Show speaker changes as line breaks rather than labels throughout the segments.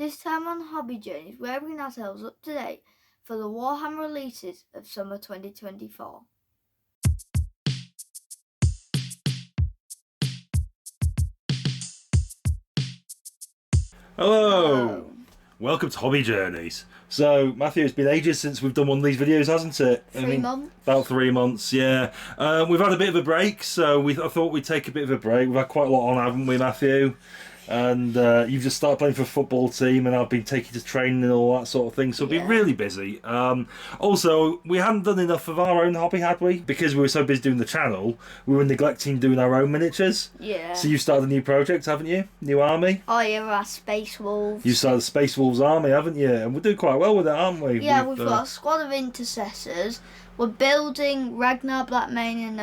this time on Hobby Journeys, we're bringing ourselves up to date for the Warhammer releases of Summer 2024.
Hello! Welcome to Hobby Journeys. So, Matthew, it's been ages since we've done one of these videos, hasn't it?
3 months.
About 3 months, yeah. We've had a bit of a break, so I thought we'd take a bit of a break. We've had quite a lot on, haven't we, Matthew? And you've just started playing for a football team, and I've been taking to training and all that sort of thing, so I've been really busy. Also, we hadn't done enough of our own hobby, had we? Because we were so busy doing the channel, we were neglecting doing our own miniatures.
Yeah.
So you've started a new project, haven't you? New army?
Oh yeah, our Space Wolves.
You started the Space Wolves army, haven't you? And we're doing quite well with it, aren't we?
Yeah, we've got a squad of intercessors. We're building Ragnar Blackmane and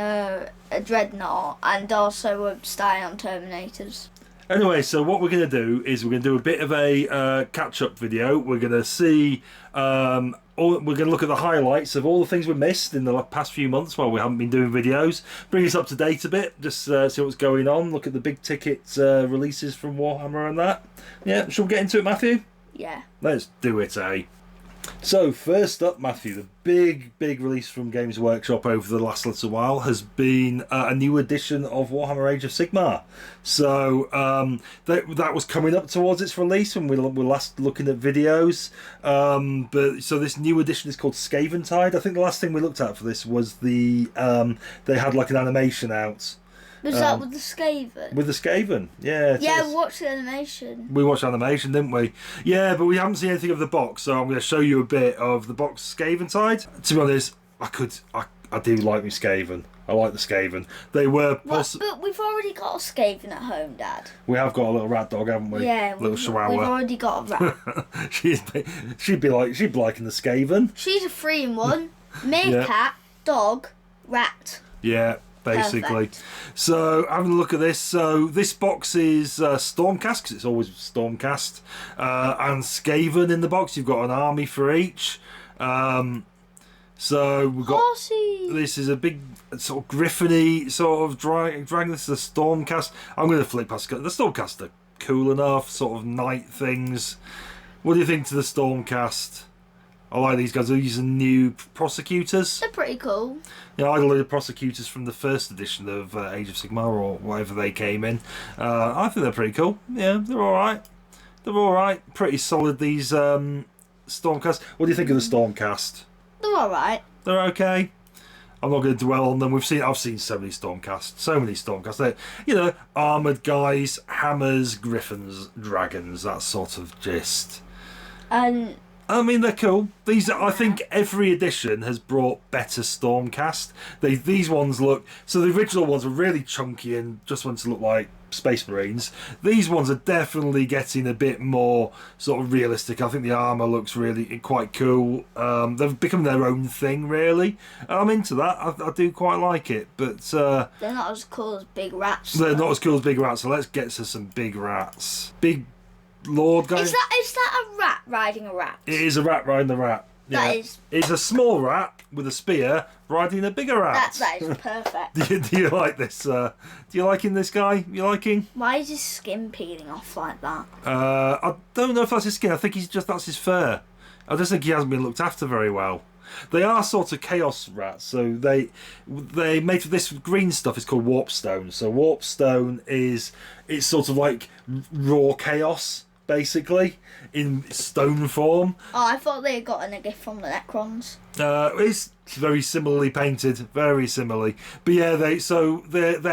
a Dreadnought, and also we're starting on Terminators.
Anyway, so what we're going to do is we're going to do a bit of a catch-up video. We're going to see, we're going to look at the highlights of all the things we missed in the past few months while we haven't been doing videos. Bring us up to date a bit, just see what's going on. Look at the big ticket releases from Warhammer and that. Yeah, shall we get into it, Matthew?
Yeah.
Let's do it, eh? So, first up, Matthew, the big release from Games Workshop over the last little while has been a new edition of Warhammer Age of Sigmar. So, that was coming up towards its release when we were last looking at videos. So this new edition is called Skaventide. I think the last thing we looked at for this was they had like an animation out.
Was that with the Skaven?
With the Skaven, yeah.
Yeah, we watched the animation.
We watched animation, didn't we? Yeah, but we haven't seen anything of the box, so I'm going to show you a bit of the box Skaventide. To be honest, I do like me Skaven. I like the Skaven. They were
But we've already got a Skaven at home, Dad.
We have got a little rat dog, haven't we?
Yeah,
little chihuahua.
We've already got a rat.
she'd be liking the Skaven.
She's a 3-in-1. Meerkat, dog, rat.
Yeah. Basically.
Perfect.
So, having a look at this. So, this box is Stormcast, because it's always Stormcast. And Skaven in the box. You've got an army for each. So, we've got...
Horsey.
This is a big, sort of griffin-y sort of dragon. This is a Stormcast. I'm going to flick past... The Stormcast are cool enough, sort of knight things. What do you think to the Stormcast? I like these guys. These are new prosecutors.
They're pretty cool.
Yeah, I like the prosecutors from the first edition of Age of Sigmar or whatever they came in. I think they're pretty cool. Yeah, they're alright. They're alright. Pretty solid, these Stormcast. What do you think of the Stormcast?
They're alright.
They're okay. I'm not going to dwell on them. I've seen so many Stormcasts. So many Stormcasts. They're, armoured guys, hammers, griffins, dragons, that sort of gist.
And...
I mean, they're cool. I think every edition has brought better Stormcast. These ones look... So the original ones were really chunky and just wanted to look like Space Marines. These ones are definitely getting a bit more sort of realistic. I think the armour looks really quite cool. They've become their own thing, really. I'm into that. I do quite like it. But
they're not as cool as big rats.
They're not as cool as big rats, so let's get to some big rats. Big... Lord guy.
Is that a rat riding a rat?
It is a rat riding a rat. Yeah.
That is.
It's a small rat with a spear riding a bigger rat.
That is perfect.
do you like this? Do you liking this guy? You liking?
Why is his skin peeling off like that?
I don't know if that's his skin. I think that's his fur. I just think he hasn't been looked after very well. They are sort of chaos rats, so they made this green stuff is called warpstone. So warpstone it's sort of like raw chaos. Basically, in stone form.
Oh, I thought they had gotten a gift from the Necrons.
It's very similarly painted, very similarly. But yeah, they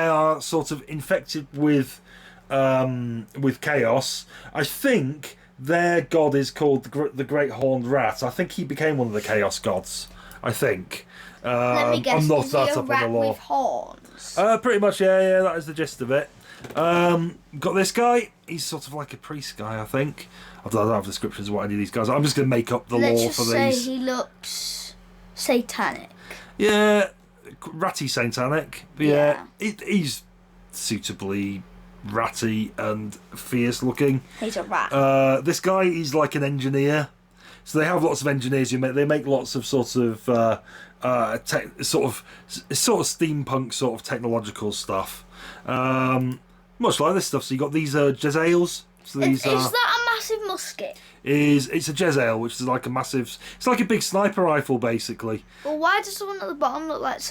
are sort of infected with chaos. I think their god is called the Great Horned Rat. I think he became one of the Chaos gods. I think.
Let me guess.
I'm not
is
that
he a
up
rat
on the law.
with horns?
Pretty much, yeah. That is the gist of it. Got this guy. He's sort of like a priest guy, I think. I don't have descriptions of what any of these guys are. I'm just going to make up the lore for these.
Let's just say he looks satanic.
Yeah, ratty satanic. But yeah, he's suitably ratty and fierce looking.
He's a rat.
This guy, he's like an engineer. So they have lots of engineers who make lots of sort of steampunk sort of technological stuff. Much like this stuff. So you got these Jezzails. So these
is that a massive musket?
It's a Jezzail, which is like a massive. It's like a big sniper rifle, basically.
Well, why does the one at the bottom look like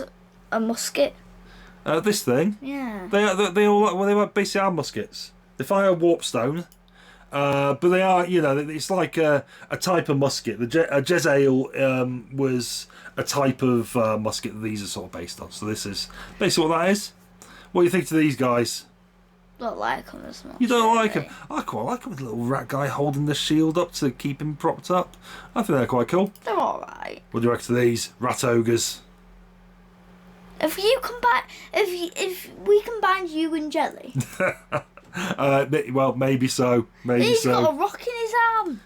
a musket?
This thing.
Yeah.
They all they basically are muskets. They fire warp stone, but they are it's like a type of musket. A Jezzail was a type of musket that these are sort of based on. So this is basically what that is. What do you think to these guys?
Don't like them as much.
You don't like him? I quite like him with the little rat guy holding the shield up to keep him propped up. I think they're quite cool.
They're alright.
What do you reckon to these rat ogres?
If we combined you and Jelly,
Well, maybe so. Maybe
he's
so.
got a rock in his arm.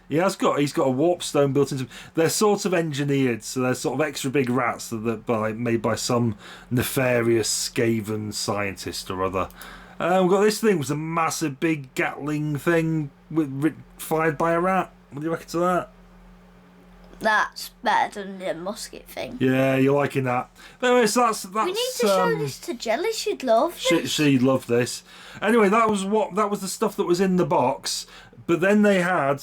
He's got a warp stone built into. They're sort of engineered, so they're sort of extra big rats made by some nefarious Skaven scientist or other. We've got this thing, was a massive big Gatling thing fired by a rat. What do you reckon to that?
That's better than the musket thing.
Yeah, you're liking that. But anyway, so that's
We need to show this to Jelly. She'd love this.
She'd love this. Anyway, that was the stuff that was in the box. But then they had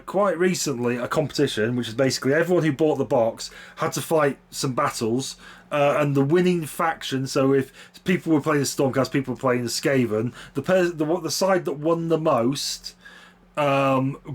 quite recently a competition, which is basically everyone who bought the box had to fight some battles, and the winning faction. So if people were playing the Stormcast, people were playing the Skaven. The side that won the most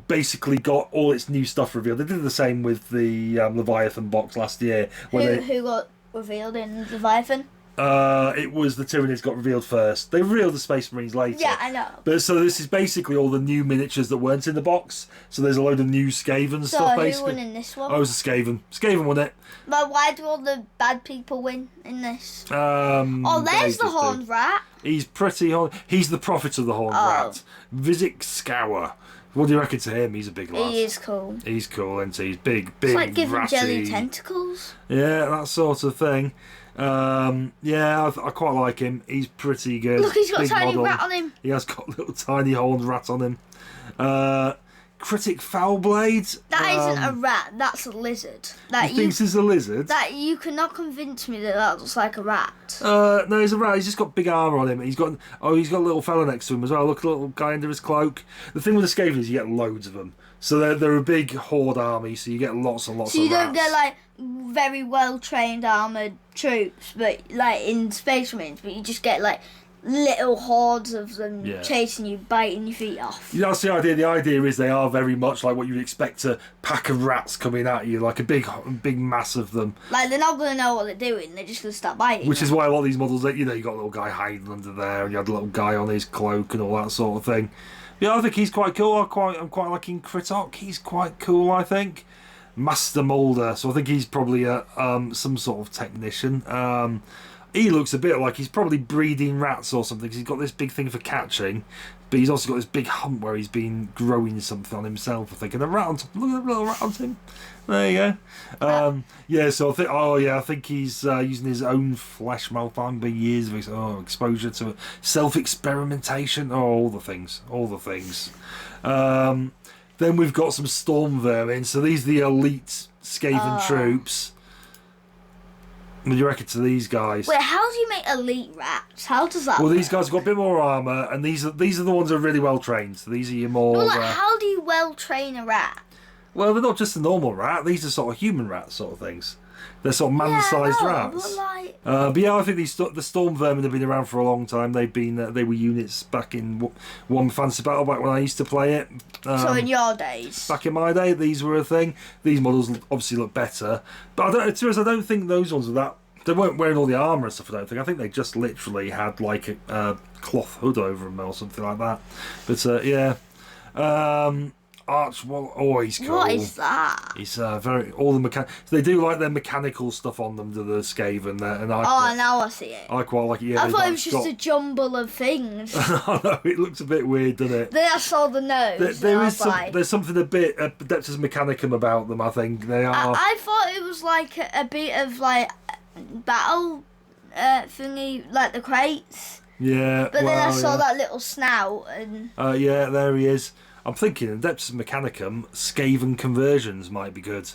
basically got all its new stuff revealed. They did the same with the Leviathan box last year.
Who got revealed in Leviathan?
It was the Tyranids got revealed first. They revealed the Space Marines later.
Yeah, I know.
But so this is basically all the new miniatures that weren't in the box. So there's a load of new Skaven
So
stuff.
who
Basically,
won in this one?
Oh, it was a Skaven. Skaven won it.
But why do all the bad people win in this?
Oh,
there's the horned rat.
He's pretty horned. He's the prophet of the horned rat. Vizik Scour. What do you reckon to him? He's a big lad.
He is cool.
He's cool, isn't he? He's big,
It's like giving
ratty.
Jelly tentacles.
Yeah, that sort of thing. Yeah, I quite like him. He's pretty good.
Look, he's got
Big
a tiny
model.
rat on him.
He has got a little tiny horned rat on him. Critic Foulblade.
That isn't a rat. That's a lizard.
He thinks he's a lizard.
That you cannot convince me that looks like a rat.
No, he's a rat. He's just got big armour on him. He's got a little fella next to him as well. Look, a little guy under his cloak. The thing with the Skaven is you get loads of them. So they're a big horde army. So you get lots and lots.
So
of
you don't
rats.
get like very well trained armored troops, but like in Space Marines, but you just get like little hordes of them chasing you, biting your feet off.
Yeah, that's the idea. The idea is they are very much like what you'd expect a pack of rats coming at you, like a big mass of them.
Like they're not going to know what they're doing. They're just going to start biting.
Which is why a lot of these models, you got a little guy hiding under there, and you had a little guy on his cloak and all that sort of thing. Yeah, I think he's quite cool. I'm quite liking Kritok. He's quite cool, I think. Master Moulder, so I think he's probably some sort of technician. He looks a bit like he's probably breeding rats or something, 'cause he's got this big thing for catching, but he's also got this big hump where he's been growing something on himself, I think. And a rat on top. Look at the little rat on him. There you go. Yeah, so I think he's using his own flesh malformed by years of exposure to self-experimentation. All the things. Then we've got some storm vermin. So these are the elite Skaven troops. What do you reckon to these guys?
Wait, how do you make elite rats? How does that work?
These guys have got a bit more armour, and these are the ones that are really well trained. So these are your more...
No, how do you well train a rat?
Well, they're not just a normal rat. These are sort of human rats sort of things. They're sort of man-sized rats. But yeah, I think the storm vermin have been around for a long time. They were units back in One Fantasy Battle, back when I used to play it.
So in your days?
Back in my day, these were a thing. These models obviously look better, but I don't think those ones were that. They weren't wearing all the armour and stuff. I don't think. I think they just literally had like a cloth hood over them or something like that. But yeah. Archwall, he's cool.
What is that?
He's very all the They do like their mechanical stuff on them to the Skaven there, and
now I see it.
I quite like it. Yeah,
I thought it was just a jumble of things.
I know, it looks a bit weird, doesn't it?
Then I saw the nose.
There's something a bit Adeptus Mechanicum about them. I think they are.
I thought it was like a bit of like battle thingy, like the crates.
Yeah.
But then I saw that little snout and.
Yeah, there he is. I'm thinking Adeptus Mechanicum Skaven conversions might be good,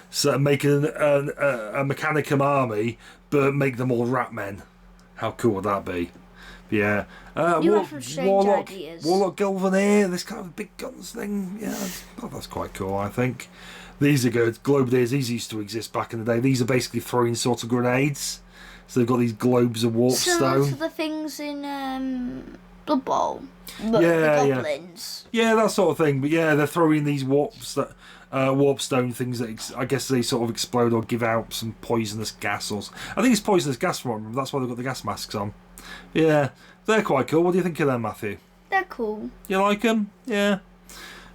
so making a Mechanicum army, but make them all rat men. How cool would that be? Yeah.
You have some strange ideas.
Warlock Gilvanir, this kind of big guns thing. Yeah, that's quite cool, I think. These are good. Globadiers, these used to exist back in the day. These are basically throwing sort of grenades. So they've got these globes of warp stone.
Similar to the things in Blood Bowl. But the goblins.
Yeah, that sort of thing. But yeah, they're throwing these warp stone things that I guess they sort of explode or give out some poisonous gas. I think it's poisonous gas from them. That's why they've got the gas masks on. Yeah, they're quite cool. What do you think of them, Matthew?
They're cool.
You like them? Yeah.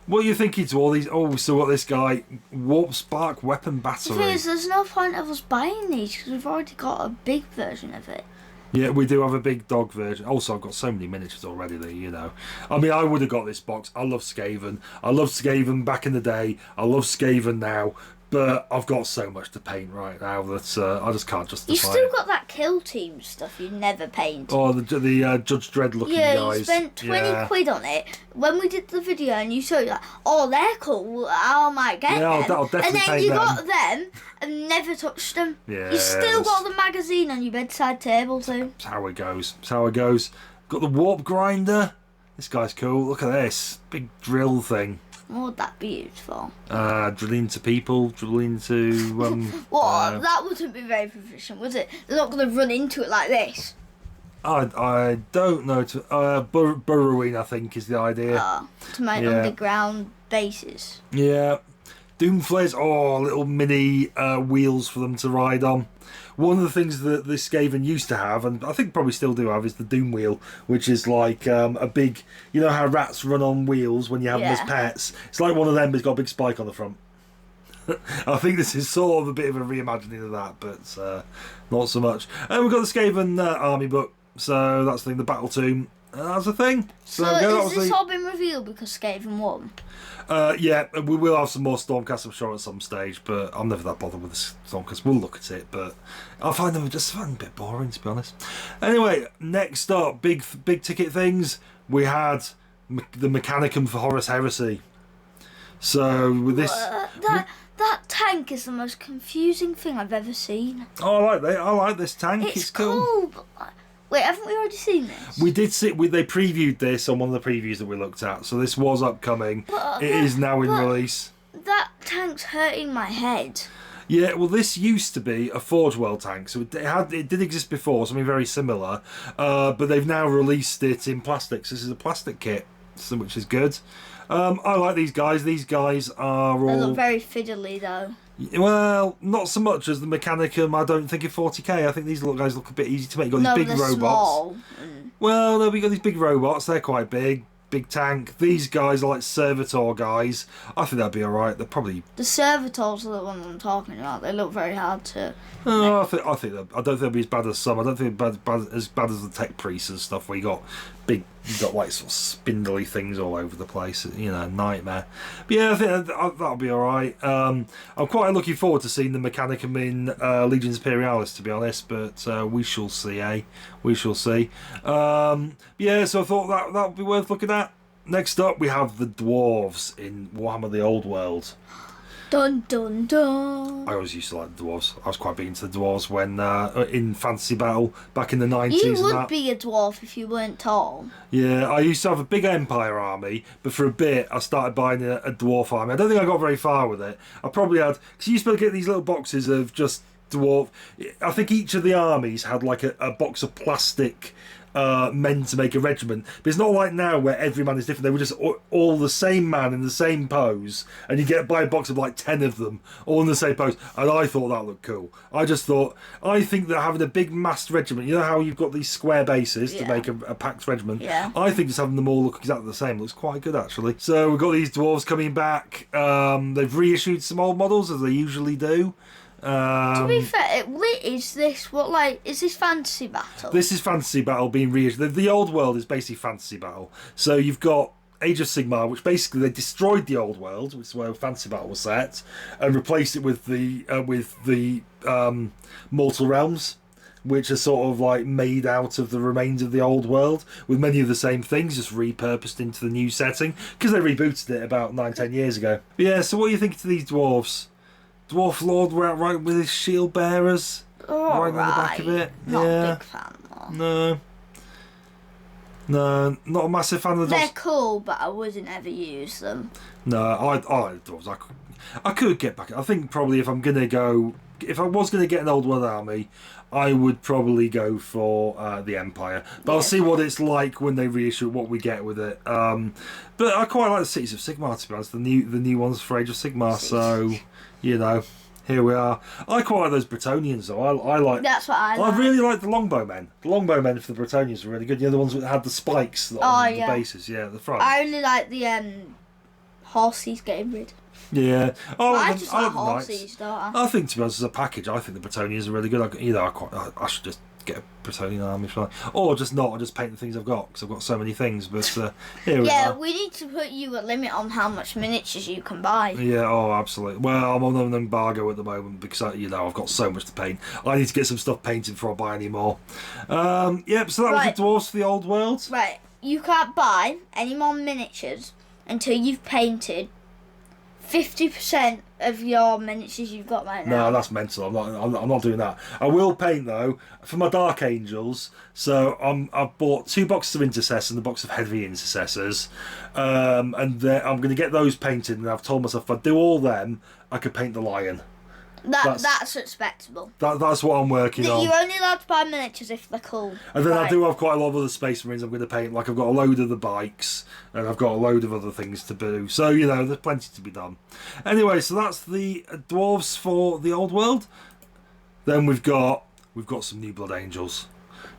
What are you thinking to all these? Oh, we still got this guy, Warp Spark Weapon Battery.
The thing is, there's no point of us buying these because we've already got a big version of it.
Yeah, we do have a big dog version. Also, I've got so many miniatures already that, you know. I mean, I would have got this box. I love Skaven. I loved Skaven back in the day. I love Skaven now. But I've got so much to paint right now that I just can't justify it.
You still got that Kill Team stuff you never painted.
Oh, the Judge Dredd looking guys.
Yeah, you spent 20 quid on it. When we did the video and you showed like, oh, they're cool, I might get them.
I'll definitely
and then
paint
you
them.
got them and never touched them.
Yeah,
you still got the magazine on your bedside table too.
That's how it goes. That's how it goes. Got the Warp Grinder. This guy's cool. Look at this. Big drill thing.
What would that be used for?
Drill into people, drill into...
that wouldn't be very proficient, would it? They're not going to run into it like this.
I don't know. Burrowing, I think, is the idea.
To make underground bases.
Yeah. Doomflares, little mini wheels for them to ride on. One of the things that this Skaven used to have, and I think probably still do have, is the Doom Wheel, which is like a big... You know how rats run on wheels when you have them as pets? It's like one of them, but it's got a big spike on the front. I think this is sort of a bit of a reimagining of that, but not so much. And we've got the Skaven army book, so that's the thing, the Battle Tomb. That's a thing.
So has this all been revealed because Skaven won?
Yeah, we will have some more Stormcast, I'm sure, at some stage, but I'm never that bothered with the Stormcast. We'll look at it, but I find them just a bit boring, to be honest. Anyway, next up, big ticket things. We had the Mechanicum for Horus Heresy. So with this,
that tank is the most confusing thing I've ever seen.
Oh, I like this tank. It's cool.
But wait, haven't we already seen this?
We did see. They previewed this on one of the previews that we looked at. So this was upcoming. It is now in release.
That tank's hurting my head.
Yeah, well, this used to be a Forge World tank, so it did exist before, something very similar. But they've now released it in plastics. This is a plastic kit, which is good. I like these guys. These guys are all... They
look very fiddly, though.
Well, not so much as the Mechanicum. I don't think in 40k. I think these little guys look a bit easy to make. You've got these big robots.
Small.
Well, no, we got these big robots. They're quite big. Big tank. These guys are like Servitor guys. I think that'd be alright. They're probably...
The Servitors are the ones I'm talking about. They look very hard to...
Oh, I don't think they'll be as bad as some. I don't think as bad as the Tech Priests and stuff where you got like sort of spindly things all over the place. You know, nightmare. But yeah, I think that'll be alright. I'm quite looking forward to seeing the Mechanicum in Legions Imperialis, to be honest. But we shall see, We shall see. Yeah, so I thought that would be worth looking at. Next up, we have the Dwarves in Warhammer the Old World.
Dun dun dun.
I always used to like the Dwarves. I was quite big into the Dwarves when in Fantasy Battle back in the 90s.
You would be a dwarf if you weren't tall.
Yeah, I used to have a big Empire army, but for a bit I started buying a Dwarf army. I don't think I got very far with it. I probably had... Because you used to get these little boxes of just Dwarf... I think each of the armies had like a box of plastic... men to make a regiment, but it's not like now where every man is different. They were just all the same man in the same pose, and you get buy a box of like 10 of them all in the same pose, and I thought that looked cool. I think that having a big massed regiment, you know how you've got these square bases to make a packed regiment, I think just having them all look exactly the same looks quite good actually. So we've got these dwarves coming back. They've reissued some old models as they usually do.
To be fair, is this Fantasy Battle?
This is Fantasy Battle being reissued. The Old World is basically Fantasy Battle. So you've got Age of Sigmar, which basically they destroyed the Old World, which is where Fantasy Battle was set, and replaced it with the Mortal Realms, which are sort of like made out of the remains of the Old World, with many of the same things just repurposed into the new setting, because they rebooted it about 9-10 years ago. But yeah, so what do you think to these dwarves? Dwarf Lord right with his shield bearers, right on the back of it.
Not a big fan though.
No. No, not a massive fan of the
They're
dwarves.
cool, but I wouldn't ever use them.
No, I like the dwarves. I could get back. I think probably if I was gonna get an old world army, I would probably go for the Empire. But I'll see what it's like when they reissue what we get with it. But I quite like the Cities of Sigmar, to be honest. The new ones for Age of Sigmar. So here we are. I quite like those Bretonians though. I like.
That's what I like.
I really like the Longbowmen. The Longbowmen for the Bretonians were really good. The ones that had the spikes on the bases. Yeah, the front.
I only like the Horses getting rid.
Yeah. Oh,
I just like Horses, don't I?
I think, to be honest, as a package, I think the Bretonians are really good. I should just get a Bretonian army, or just not, or just paint the things I've got, because I've got so many things. But here we are.
Yeah, we need to put you a limit on how much miniatures you can buy.
Yeah, absolutely. Well, I'm on an embargo at the moment because I've got so much to paint. I need to get some stuff painted before I buy any more. Yep. So that was the dwarves for the old world.
Right. You can't buy any more miniatures until you've painted 50% of your miniatures you've got right now.
No, that's mental. I'm not doing that. I will paint though for my Dark Angels. So I've bought 2 boxes of Intercessors and a box of Heavy Intercessors, and I'm going to get those painted. And I've told myself if I do all them, I could paint the Lion.
That's respectable.
That's what I'm working on.
You're only allowed to buy miniatures if they're cool.
And then I do have quite a lot of other Space Marines I'm going to paint. Like I've got a load of the bikes, and I've got a load of other things to do. So there's plenty to be done. Anyway, so that's the dwarves for the old world. Then we've got some new Blood Angels.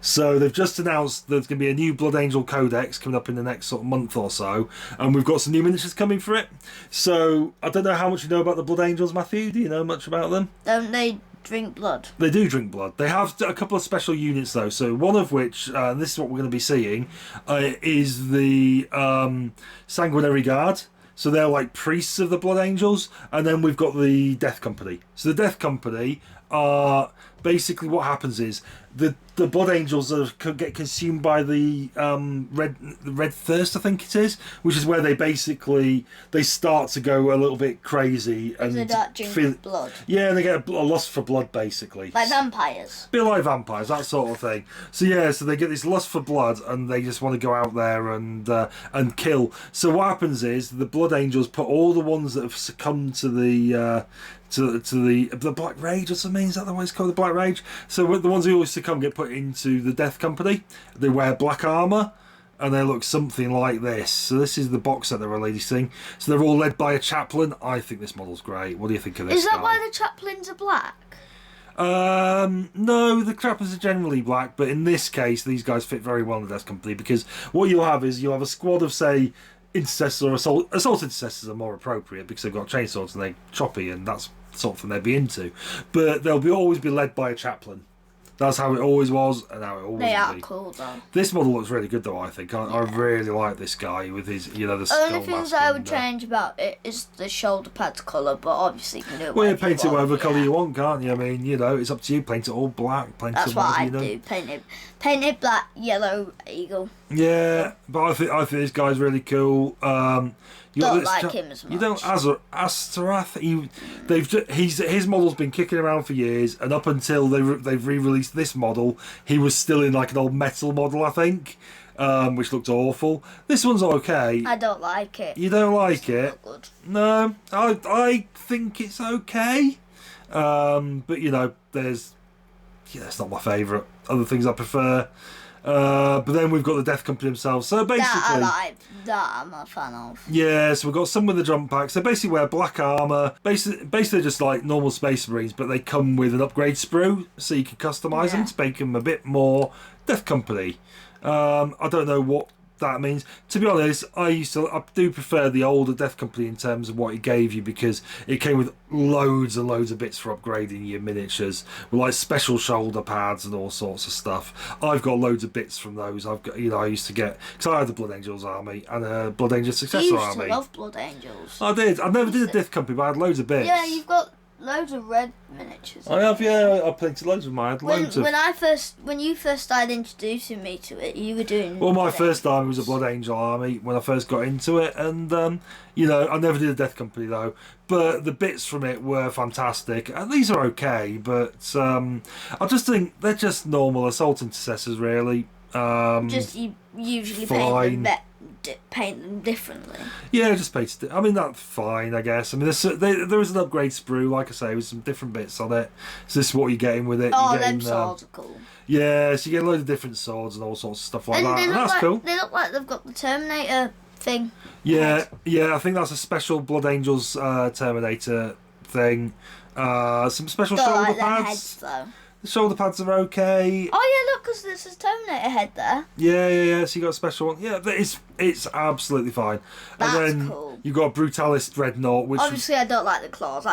So they've just announced there's going to be a new Blood Angel Codex coming up in the next sort of month or so, and we've got some new miniatures coming for it. So I don't know how much you know about the Blood Angels, Matthew. Do you know much about them?
Don't they drink blood?
They do drink blood. They have a couple of special units though. So one of which, and this is what we're going to be seeing, is the Sanguinary Guard. So they're like priests of the Blood Angels, and then we've got the Death Company. So the Death Company are basically what happens is the Blood Angels get consumed by the red thirst, I think it is, which is where they start to go a little bit crazy and
they don't drink blood.
Yeah, they get a lust for blood basically,
like vampires.
A bit like vampires, that sort of thing. So they get this lust for blood and they just want to go out there and kill. So what happens is the Blood Angels put all the ones that have succumbed to the Black Rage or something. Is that the one it's called, the Black Rage? So the ones who always succumb get put into the Death Company. They wear black armour and they look something like this. So this is the box set they're releasing. So they're all led by a chaplain. I think this model's great. What do you think of this?
Is that why the chaplains are black?
No, the chaplains are generally black, but in this case these guys fit very well in the Death Company, because what you'll have a squad of, say, intercessors or assault intercessors are more appropriate because they've got chainsaws and they're choppy, and that's the sort of thing they'd be into. But they'll always be led by a chaplain. That's how it always was, and how it always will be.
They are cool though.
This model looks really good though, I think. I really like this guy with his, the skull
only things
mask
I would change about it is the shoulder pads colour, but obviously you can do it.
Well, you paint it whatever colour you want, can't you? I mean, it's up to you. Paint it all black.
That's what I do. Paint it black, yellow, eagle.
Yeah, but I think this guy's really cool.
Don't like him as much.
You don't Astarath. His model's been kicking around for years, and up until they've re-released this model, he was still in like an old metal model, I think, which looked awful. This one's okay.
I don't like it.
You don't like it?
Not good.
No, I think it's okay. But it's not my favourite. Other things I prefer. But then we've got the Death Company themselves. So basically,
that I'm a fan of.
Yeah, so we've got some with the jump packs. They basically wear black armour. Basically just like normal Space Marines, but they come with an upgrade sprue, so you can customise them to make them a bit more Death Company. I don't know what that means. To be honest, I do prefer the older Death Company in terms of what it gave you, because it came with loads and loads of bits for upgrading your miniatures, with like special shoulder pads and all sorts of stuff. I've got loads of bits from those. I've got, I used to get, because I had the Blood Angels army and a Blood Angel Successor army.
You used to love Blood Angels.
I did. I never did a Death Company, but I had loads of bits.
Yeah, you've got loads of red miniatures.
I have, yeah. I painted loads of mine.
When you first started introducing me to it, you were doing.
Well, my first army was a Blood Angel army when I first got into it, and I never did a Death Company though. But the bits from it were fantastic, and these are okay. But I just think they're just normal assault intercessors, really.
Just you usually
fine.
paint them differently.
Yeah, just paint it. I mean, that's fine, I guess. I mean, there is an upgrade sprue, like I say, with some different bits on it. So this is what you're getting with it.
Oh, them swords are cool.
Yeah, so you get a load of different swords and all sorts of stuff like that. And that's
like,
cool.
They look like they've got the Terminator thing.
Yeah, I think that's a special Blood Angels Terminator thing. Some special shoulder pads.
Heads, though.
The shoulder pads are okay.
Oh yeah, look, because there's a Terminator head there.
Yeah. So you got a special one. Yeah, it's absolutely fine.
That's
and then
cool.
You've got a Brutalist Dreadnought, which
obviously I don't like the claws.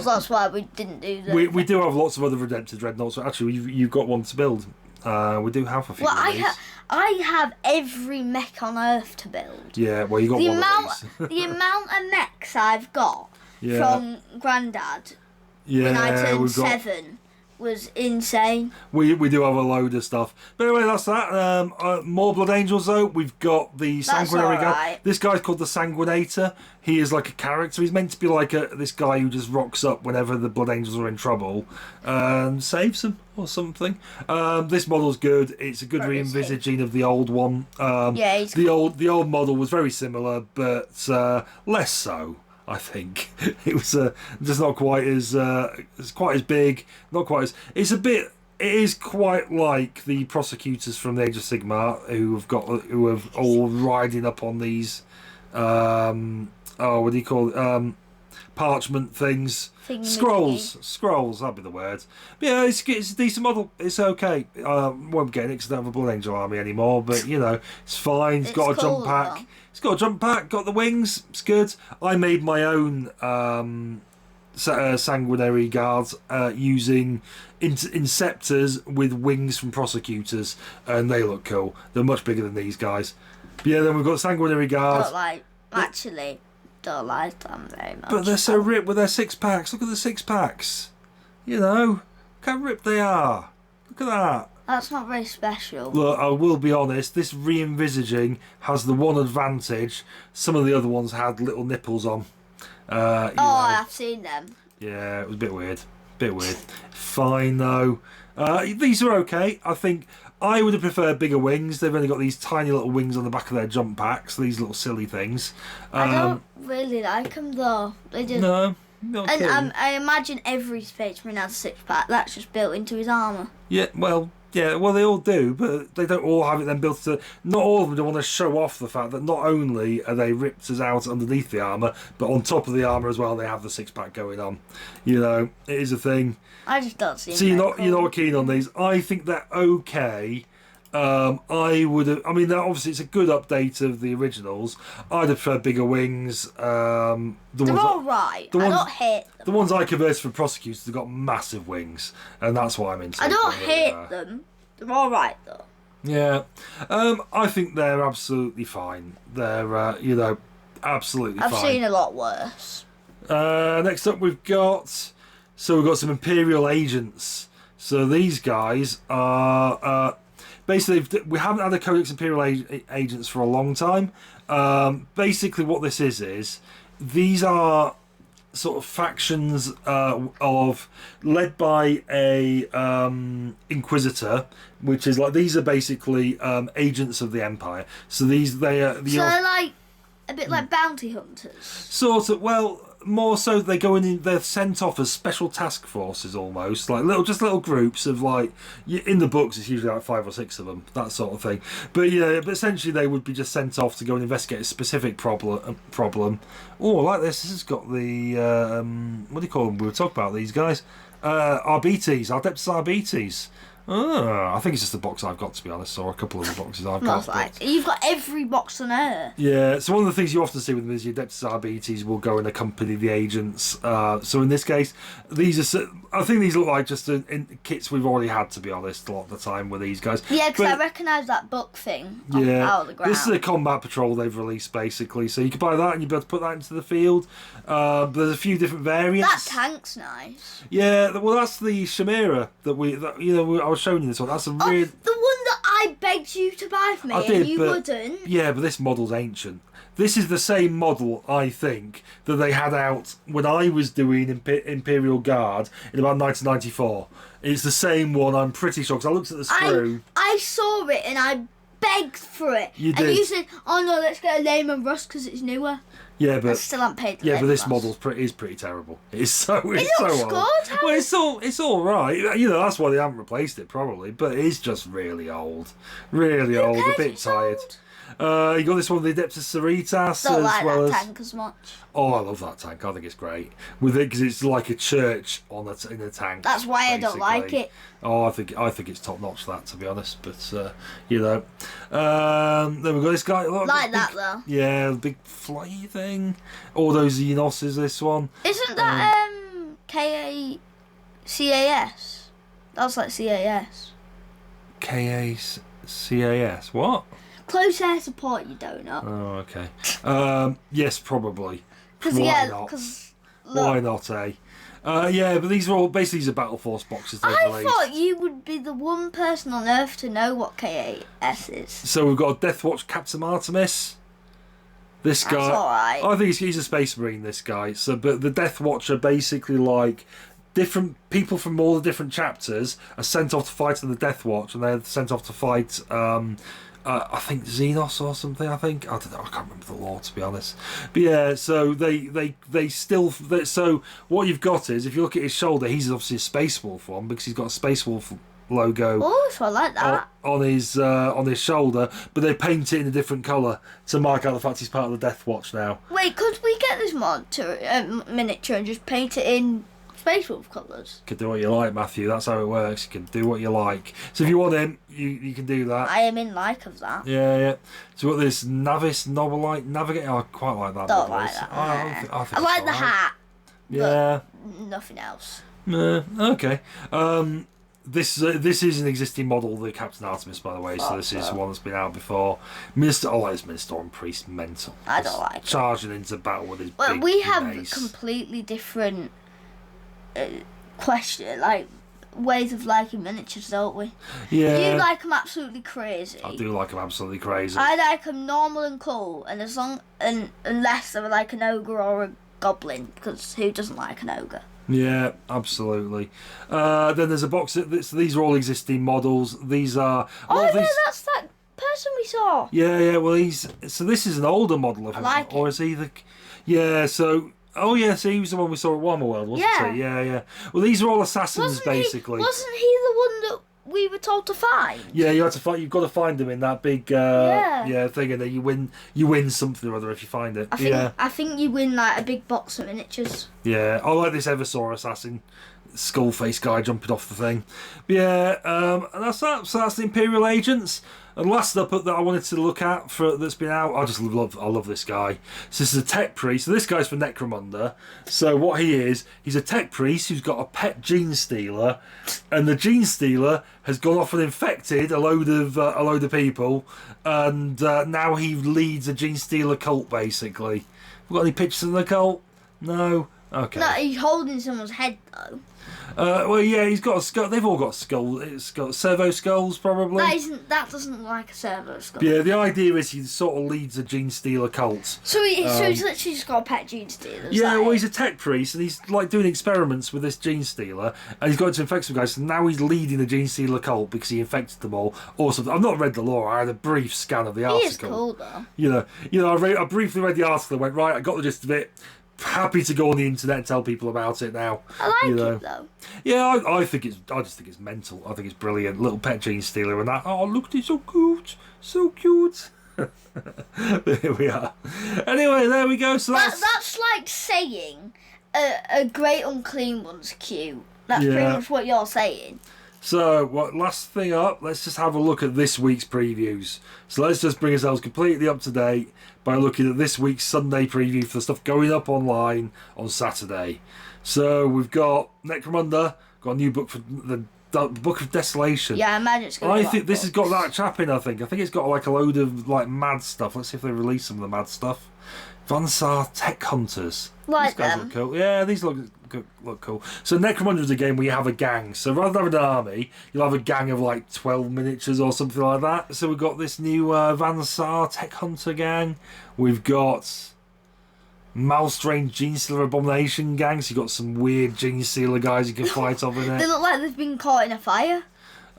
That's why we didn't do that.
We do have lots of other Redempted Dreadnoughts. But actually, you've got one to build. We do have a few.
Well,
of these.
I have every mech on Earth to build.
Yeah, well, you got one of these.
The amount of mechs I've got from Grandad when I turned 7 was insane.
We do have a load of stuff. But anyway, that's that. More Blood Angels, though. We've got the Sanguinary guy. This guy's called the Sanguinator. He is like a character. He's meant to be like this guy who just rocks up whenever the Blood Angels are in trouble and saves them or something. This model's good. It's a good re-envisaging of the old one. The old model was very similar, but less so. I think it was just not quite as big, not quite as. It is quite like the prosecutors from the Age of Sigmar who have all riding up on these what do you call it? Parchment things. Scrolls, that'd be the word. But yeah, it's a decent model. It's okay. Won't get it because I don't have a Blood Angel army anymore. But it's fine. It's got a jump pack.
Though.
It's got a jump pack. Got the wings. It's good. I made my own sanguinary guards using inceptors with wings from prosecutors, and they look cool. They're much bigger than these guys. But yeah, then we've got sanguinary guards.
Don't like them very much.
But they're so ripped with their 6-packs. Look at the 6-packs. Look how ripped they are. Look at that.
That's not very special.
Look, I will be honest, this re-envisaging has the one advantage. Some of the other ones had little nipples on.
I've seen them.
Yeah, it was a bit weird. Fine, though. These are okay. I think I would have preferred bigger wings. They've only got these tiny little wings on the back of their jump packs, these little silly things.
I don't really like them, though. They just...
No.
And I imagine every spaceman has a 6-pack. That's just built into his armour.
Yeah, well, they all do, but they don't all have it then built to... Not all of them want to show off the fact that not only are they ripped as out underneath the armour, but on top of the armour as well, they have the 6-pack going on. It is a thing.
I just don't see.
So you're not keen on these. I think they're okay. I would have. I mean, obviously it's a good update of the originals. I'd have preferred bigger wings.
They're all right. I don't hate them.
The ones I converted for prosecutors have got massive wings, and that's why I'm into.
I don't hate them. They're all right though.
Yeah, I think they're absolutely fine. They're absolutely fine.
I've seen a lot worse.
Next up, we've got some Imperial agents. So these guys are basically, we haven't had a Codex Imperial agents for a long time. Basically, what this is these are sort of factions led by a Inquisitor, which is like, these are basically agents of the Empire. So they're
like a bit like bounty hunters.
Sort of. Well, more so they go in. They're sent off as special task forces, almost like little groups of in the books it's usually like 5 or 6 of them, that sort of thing. But but essentially they would be just sent off to go and investigate a specific problem. Oh, like this. This has got the what do you call them? We were talking about these guys. Arbites, Adeptus Arbites. I think it's just the box I've got, to be honest, or a couple of the boxes I've got.
You've got every box on Earth.
Yeah, so one of the things you often see with them is your Adeptus Arbites will go and accompany the agents. So in this case, I think these look like just in kits we've already had, to be honest, a lot of the time with these guys.
Yeah, because I recognise that book thing out of the ground.
This is a combat patrol they've released, basically. So you can buy that and you'll be able to put that into the field. But there's a few different variants.
That tank's nice.
Yeah, well, that's the Chimera I was showing you this one. That's a
the one that I begged you to buy for me, and you wouldn't.
Yeah, but this model's ancient. this is the same model, I think, that they had out when I was doing Imperial Guard in about 1994. It's the same one, I'm pretty sure, because I looked at the screw.
I saw it and I begged for it.
You did.
And you said, "Oh no, let's get a Lehman Russ because it's newer."
Yeah, but
I still haven't paid.
Yeah, but this model is pretty terrible. It's so
It looks
so old.
good.
Well, it's all right. You know, that's why they haven't replaced it probably. But it is just really old, really old. A bit tired. You got this one with the Adeptus Seritas.
Don't like that tank as much.
Oh, I love that tank. I think it's great with it because it's like a church in a tank.
That's why basically. I don't like it.
Oh, I think it's top notch that, to be honest. But you know, then we've got this guy
like that though.
Yeah, the big flyy thing. All those Xenoses. This one
isn't that KACAS? That's like CAS.
KACAS. What?
Close air support, you donut.
Oh, okay. Yes, probably.
Why
not, eh? Yeah, but these are all basically these are Battle Force boxes.
I thought you would be the one person on Earth to know what KAS is.
So we've got Death Watch Captain Artemis. This guy.
That's alright.
I think he's a Space Marine. This guy. So, but the Death Watch are basically like different people from all the different chapters are sent off to fight in the Death Watch, and they're sent off to fight. I think Xenos or something. I don't know. I can't remember the lore, to be honest. But yeah, so so what you've got is, if you look at his shoulder, he's obviously a Space Wolf one because he's got a Space Wolf logo.
Oh, so I like that
on his shoulder, but they paint it in a different colour to mark out the fact he's part of the Death Watch now.
Wait, could we get this miniature and just paint it in Space Wolf colours?
You can do what you like, Matthew. That's how it works. You can do what you like. So if you want him, you can do that.
I am in like of that.
Yeah. So what this Navis Novelite Navigator? I quite like that.
Don't like that. I like the hat.
Yeah.
Nothing else.
Okay. This is an existing model, the Captain Artemis, by the way. So this is one that's been out before. Minister, I like this Minister and Priest mental.
I don't like it.
Charging into battle with his big
we have
mace.
Completely different ways of liking miniatures, don't we?
Yeah.
You like them absolutely crazy.
I do like them absolutely crazy.
I like them normal and cool, and unless they're like an ogre or a goblin, because who doesn't like an ogre?
Yeah, absolutely. Then there's a box. These are all existing models. These are.
That's that person we saw.
Yeah. Well, so this is an older model of him, or is he the? Yeah. So. Oh yes, he was the one we saw at Warhammer World, wasn't he? Yeah. Well, these are all assassins, basically.
Wasn't he the one that we were told to find?
Yeah, you have to find. You've got to find them in that big thing, and then you win something or other if you find it.
I think you win like a big box of miniatures.
Yeah, I like this Eversaw assassin, skull face guy jumping off the thing. But yeah, and that's that. So that's the Imperial Agents. And last up that I wanted to look at that's been out, I love this guy. So this is a tech priest. So this guy's for Necromunda. So what he's a tech priest who's got a pet gene stealer, and the gene stealer has gone off and infected a load of people, and now he leads a gene stealer cult basically. Got any pictures of the cult? No. Okay.
No, he's holding someone's head though.
Well, yeah, he's got a skull. They've all got skulls. It's got servo skulls, probably.
That doesn't look like a servo skull.
Yeah, the idea is he sort of leads a gene stealer cult.
So he's literally just got a pet gene stealer.
Yeah, well, he's a tech priest, and he's like doing experiments with this gene stealer, and he's going to infect some guys. So now he's leading the gene stealer cult because he infected them all. Also, I've not read the lore. I had a brief scan of the article.
He is cool though.
You know, I briefly read the article and went, right, I got the gist of it. Happy to go on the internet and tell people about it now.
I like it though.
Yeah, I just think it's mental. I think it's brilliant. Little pet gene stealer and that. Oh, look, he's so cute, so cute. Here we are. Anyway, there we go. So
that's like saying a great unclean one's cute. That's pretty much what you're saying.
So, last thing up, let's just have a look at this week's previews. So let's just bring ourselves completely up to date by looking at this week's Sunday preview for the stuff going up online on Saturday. So we've got Necromunda, got a new book for the Book of Desolation.
Yeah, I imagine it's going to be.
I think this has got that chap in, I think it's got like a load of like mad stuff. Let's see if they release some of the mad stuff. Vansar Tech Hunters.
Like
these guys
them.
look cool. Yeah, these look look cool. So Necromunda is a game where you have a gang. So rather than having an army, you'll have a gang of like 12 miniatures or something like that. So we've got this new Vansar Tech Hunter gang. We've got Malstrain Gene Stealer Abomination gang. So you've got some weird Gene Stealer guys you can fight off in it.
They look like they've been caught in a fire.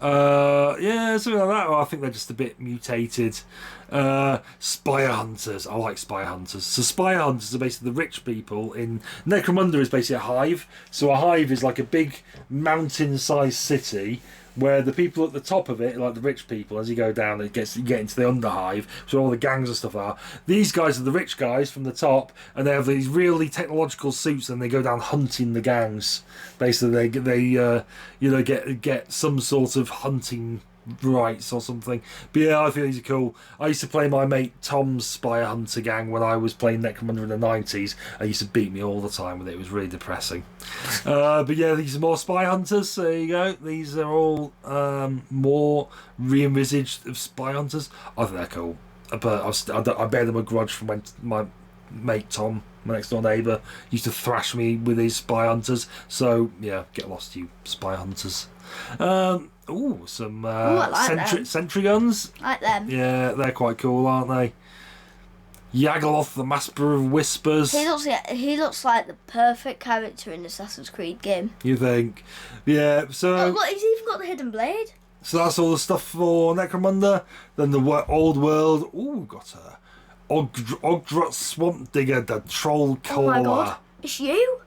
Yeah, something like that. Or I think they're just a bit mutated. Spire Hunters. I like Spire Hunters. So Spire Hunters are basically the rich people in... Necromunda is basically a hive. So a hive is like a big mountain-sized city where the people at the top of it, like the rich people, as you go down, you get into the underhive, so all the gangs and stuff are. These guys are the rich guys from the top, and they have these really technological suits, and they go down hunting the gangs. Basically, they get some sort of hunting rights or something. But yeah, I think these are cool. I used to play my mate Tom's Spire Hunter gang when I was playing Necromunda in the 90s. I used to beat me all the time with it. It was really depressing. But yeah, these are more Spy Hunters. So there you go. These are all more re-envisaged of Spy Hunters. I think they're cool. But I bear them a grudge from when my mate Tom, my next door neighbour, used to thrash me with his Spy Hunters. So yeah, get lost, you Spy Hunters. Some sentry guns.
I like them.
Yeah, they're quite cool, aren't they? Yagaloth, the Master of Whispers.
He looks like the perfect character in Assassin's Creed game.
You think? Yeah, so...
Look, he's even got the hidden blade.
So that's all the stuff for Necromunda. Then the old world. Ooh, got a Ogdrut Swamp Digger, the Troll Caller.
Oh my god, it's you?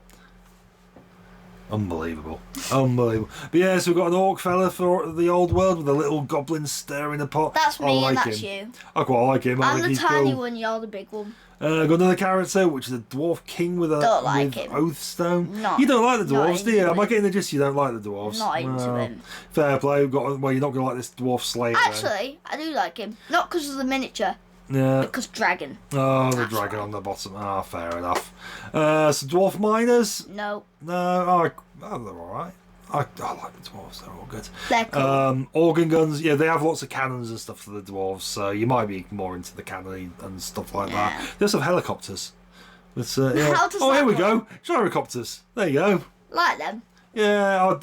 Unbelievable. But yeah, so we've got an orc fella for the old world with a little goblin stirring a pot.
That's me and that's you.
I quite like him.
I'm the tiny one, you're the big one.
Got another character, which is a dwarf king with Oathstone. You don't like the dwarves, do you? Am I getting the gist you don't like the dwarves?
Not into him.
Fair play. You're not going to like this dwarf slayer.
Actually, I do like him. Not because of the miniature.
Yeah.
Because dragon.
Oh, the dragon on the bottom. Fair enough. So dwarf miners?
No.
No, they're alright. I like the dwarves, they're all good.
They're cool.
Organ guns, yeah, they have lots of cannons and stuff for the dwarves, so you might be more into the cannon and stuff like that. They also have helicopters. But, yeah.
How does
here we go. Gyrocopters. There you go.
Like them.
Yeah,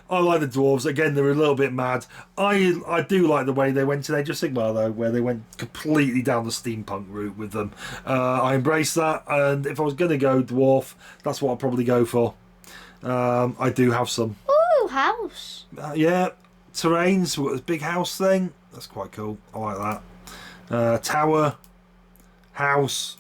I like the dwarves. Again, they're a little bit mad. I do like the way they went to Age of Sigmar, though, where they went completely down the steampunk route with them. I embrace that, and if I was going to go dwarf, that's what I'd probably go for. I do have some.
Ooh, house.
Yeah, terrains. We've got this big house thing. That's quite cool. I like that. Tower, house,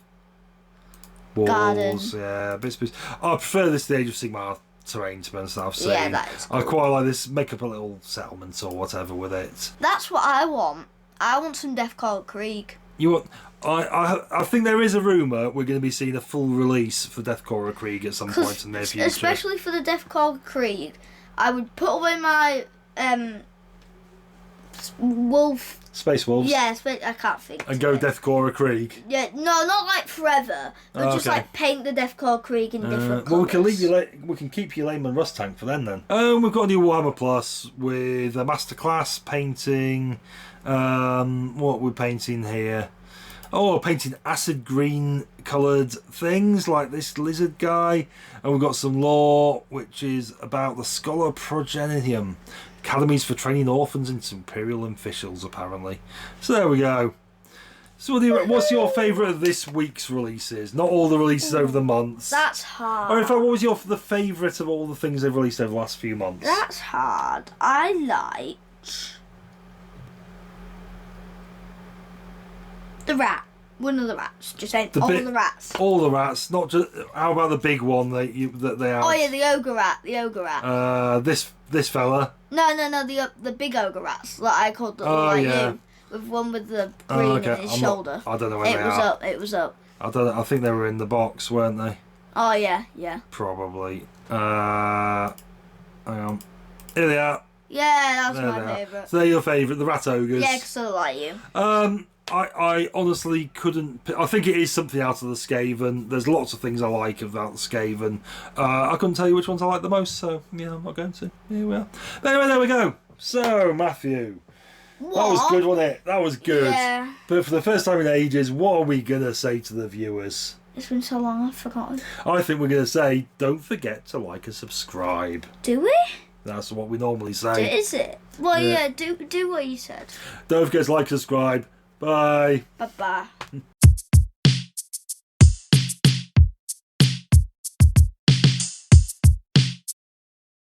walls.
Garden.
Yeah, bits. I prefer this to the Age of Sigmar terrain, to be honest. I've seen.
Yeah, that is cool.
I quite like this. Make up a little settlement or whatever with it.
That's what I want. I want some Deathcore Krieg.
You want? I think there is a rumour we're going to be seeing a full release for Deathcore Krieg at some point in the near future.
Especially for the Deathcore Krieg, I would put away my wolf.
Space Wolves.
Yeah, I can't think.
And go Deathcore Krieg.
Yeah, no, not like forever, but just like paint the Deathcore Krieg in different colours.
Well, we can keep your Lehman Rust tank for then. We've got a new Warhammer Plus with a masterclass painting. What we're painting here? Oh, we're painting acid green coloured things like this lizard guy, and we've got some lore which is about the Scholar Progenitium, academies for training orphans into imperial officials, apparently. So there we go. So what's your favourite of this week's releases? Not all the releases over the months.
That's hard.
Or in fact, what was the favourite of all the things they've released over the last few months?
That's hard. I liked the rat. One of the rats. Just saying, all the rats.
All the rats. Not just. How about the big one that they have?
Oh yeah, the ogre rat. The ogre rat.
This fella.
No. The big ogre rats that I called them. You. With one with the green in his shoulder.
I don't know where they are.
It was up.
I think they were in the box, weren't they?
Oh yeah.
Probably. Hang on. Here they are.
Yeah, that's my favourite.
So they're your favourite, the rat ogres.
Yeah, because I like you.
I honestly couldn't. I think it is something out of the Skaven. There's lots of things I like about the Skaven. I couldn't tell you which ones I like the most, so yeah, I'm not going to. Here we are. But anyway, there we go. So, Matthew.
What?
That was good, wasn't it? That was good.
Yeah.
But for the first time in ages, what are we going to say to the viewers?
It's been so long, I've forgotten.
I think we're going to say, don't forget to like and subscribe.
Do we?
That's what we normally say.
Is it? Well, yeah, do what you said.
Don't forget to like and subscribe. Bye.
Bye-bye.